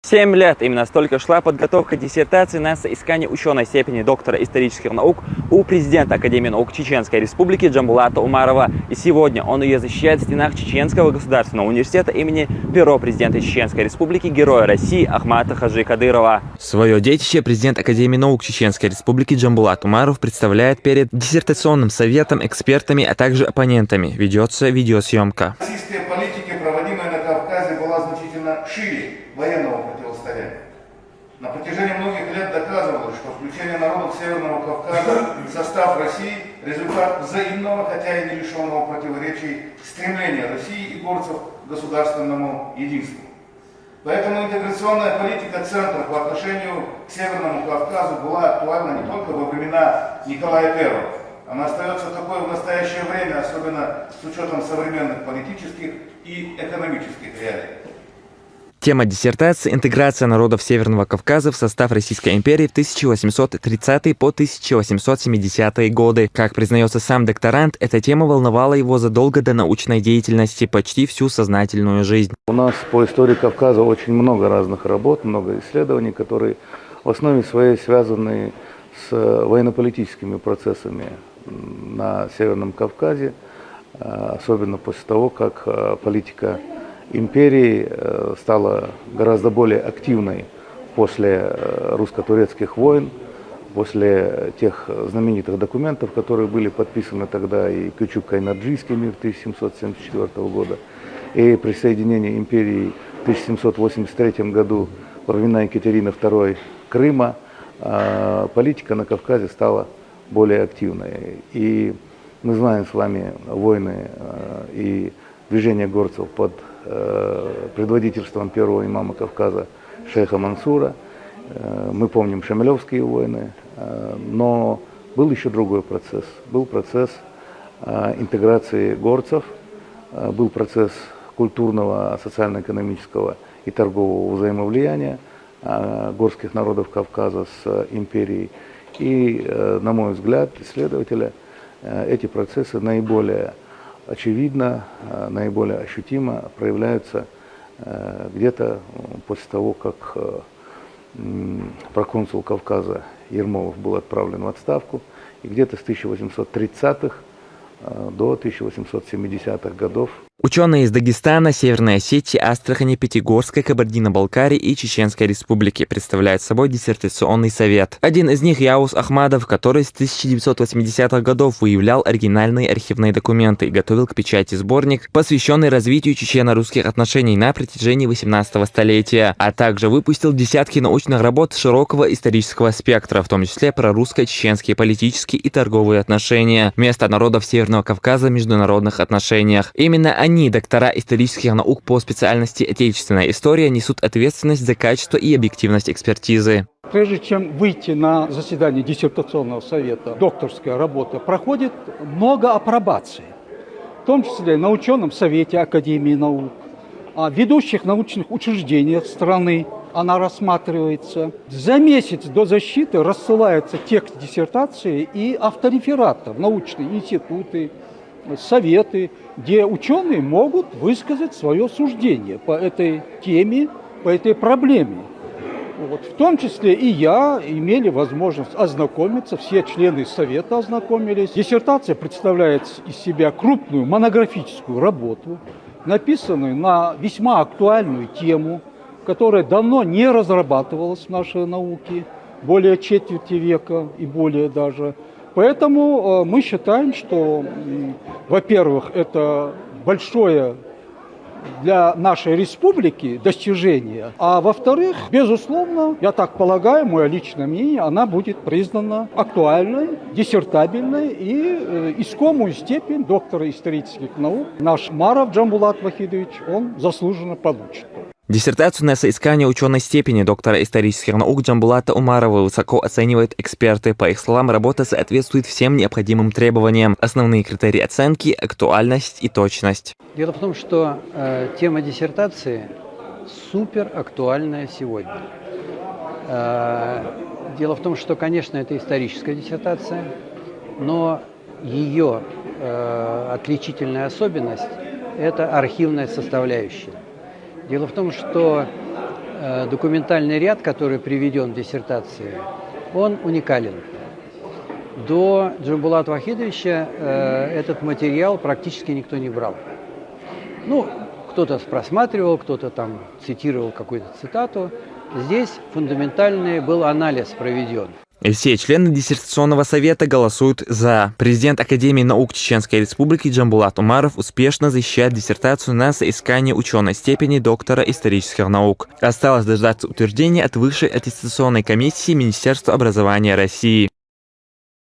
7 лет именно столько шла подготовка диссертации на соискание ученой степени доктора исторических наук у президента Академии наук Чеченской Республики Джамбулата Умарова. И сегодня он ее защищает в стенах Чеченского государственного университета имени первого президента Чеченской Республики, героя России Ахмата Хаджи Кадырова. Свое детище президент Академии наук Чеченской Республики Джамбулат Умаров представляет перед диссертационным советом, экспертами, а также оппонентами. Ведется видеосъемка. Российская политика, проводимая на Кавказе, была значительно шире военного противостояния. На протяжении многих лет доказывалось, что включение народов Северного Кавказа в состав России – результат взаимного, хотя и не лишенного противоречий, стремления России и горцев к государственному единству. Поэтому интеграционная политика центров по отношению к Северному Кавказу была актуальна не только во времена Николая I. Она остается такой в настоящее время, особенно с учетом современных политических и экономических реалий. Тема диссертации – интеграция народов Северного Кавказа в состав Российской империи в 1830-е по 1870-е годы. Как признается сам докторант, эта тема волновала его задолго до научной деятельности, почти всю сознательную жизнь. У нас по истории Кавказа очень много разных работ, много исследований, которые в основе своей связаны с военно-политическими процессами на Северном Кавказе, особенно после того, как политика империи стала гораздо более активной после русско-турецких войн, после тех знаменитых документов, которые были подписаны тогда, и Кючук-Кайнарджийский мир 1774 года, и присоединение империи в 1783 году во времена Екатерины II Крыма, политика на Кавказе стала более активной. И мы знаем с вами войны и движение горцев под предводительством первого имама Кавказа шейха Мансура. Мы помним Шемелевские войны, но был еще другой процесс. Был процесс интеграции горцев, был процесс культурного, социально-экономического и торгового взаимовлияния горских народов Кавказа с империей. И, на мой взгляд, исследователя, эти процессы наиболее очевидно, наиболее ощутимо проявляются где-то после того, как проконсул Кавказа Ермолов был отправлен в отставку, и где-то с 1830-х до 1870-х годов. Ученые из Дагестана, Северной Осетии, Астрахани, Пятигорской, Кабардино-Балкарии и Чеченской Республики представляют собой диссертационный совет. Один из них Яус Ахмадов, который с 1980-х годов выявлял оригинальные архивные документы и готовил к печати сборник, посвященный развитию чечено-русских отношений на протяжении 18-го столетия, а также выпустил десятки научных работ широкого исторического спектра, в том числе про русско-чеченские политические и торговые отношения, место народов Северного Кавказа в международных отношениях. Именно они, доктора исторических наук по специальности отечественная история, несут ответственность за качество и объективность экспертизы. Прежде чем выйти на заседание диссертационного совета, докторская работа проходит много апробаций, в том числе на ученом совете Академии наук, о ведущих научных учреждениях страны она рассматривается. За месяц до защиты рассылается текст диссертации и автореферата в научные институты, советы, где ученые могут высказать свое суждение по этой теме, по этой проблеме. Вот. В том числе и я имели возможность ознакомиться, все члены совета ознакомились. Диссертация представляет из себя крупную монографическую работу, написанную на весьма актуальную тему, которая давно не разрабатывалась в нашей науке, более четверти века и более даже. Поэтому мы считаем, что, во-первых, это большое для нашей республики достижение, а во-вторых, безусловно, я так полагаю, мое личное мнение, она будет признана актуальной, диссертабельной и искомую степень доктора исторических наук наш Умаров Джамбулат Вахидович, он заслуженно получит. Диссертацию на соискание ученой степени доктора исторических наук Джамбулата Умарова высоко оценивают эксперты. По их словам, работа соответствует всем необходимым требованиям. Основные критерии оценки – актуальность и точность. Дело в том, что тема диссертации супер актуальная сегодня. Дело в том, что, конечно, это историческая диссертация, но ее отличительная особенность – это архивная составляющая. Дело в том, что документальный ряд, который приведен в диссертации, он уникален. До Джамбулата Вахидовича этот материал практически никто не брал. Ну, кто-то просматривал, кто-то там цитировал какую-то цитату. Здесь фундаментальный был анализ проведен. Все члены диссертационного совета голосуют «за». Президент Академии наук Чеченской Республики Джамбулат Умаров успешно защищает диссертацию на соискание ученой степени доктора исторических наук. Осталось дождаться утверждения от Высшей аттестационной комиссии Министерства образования России.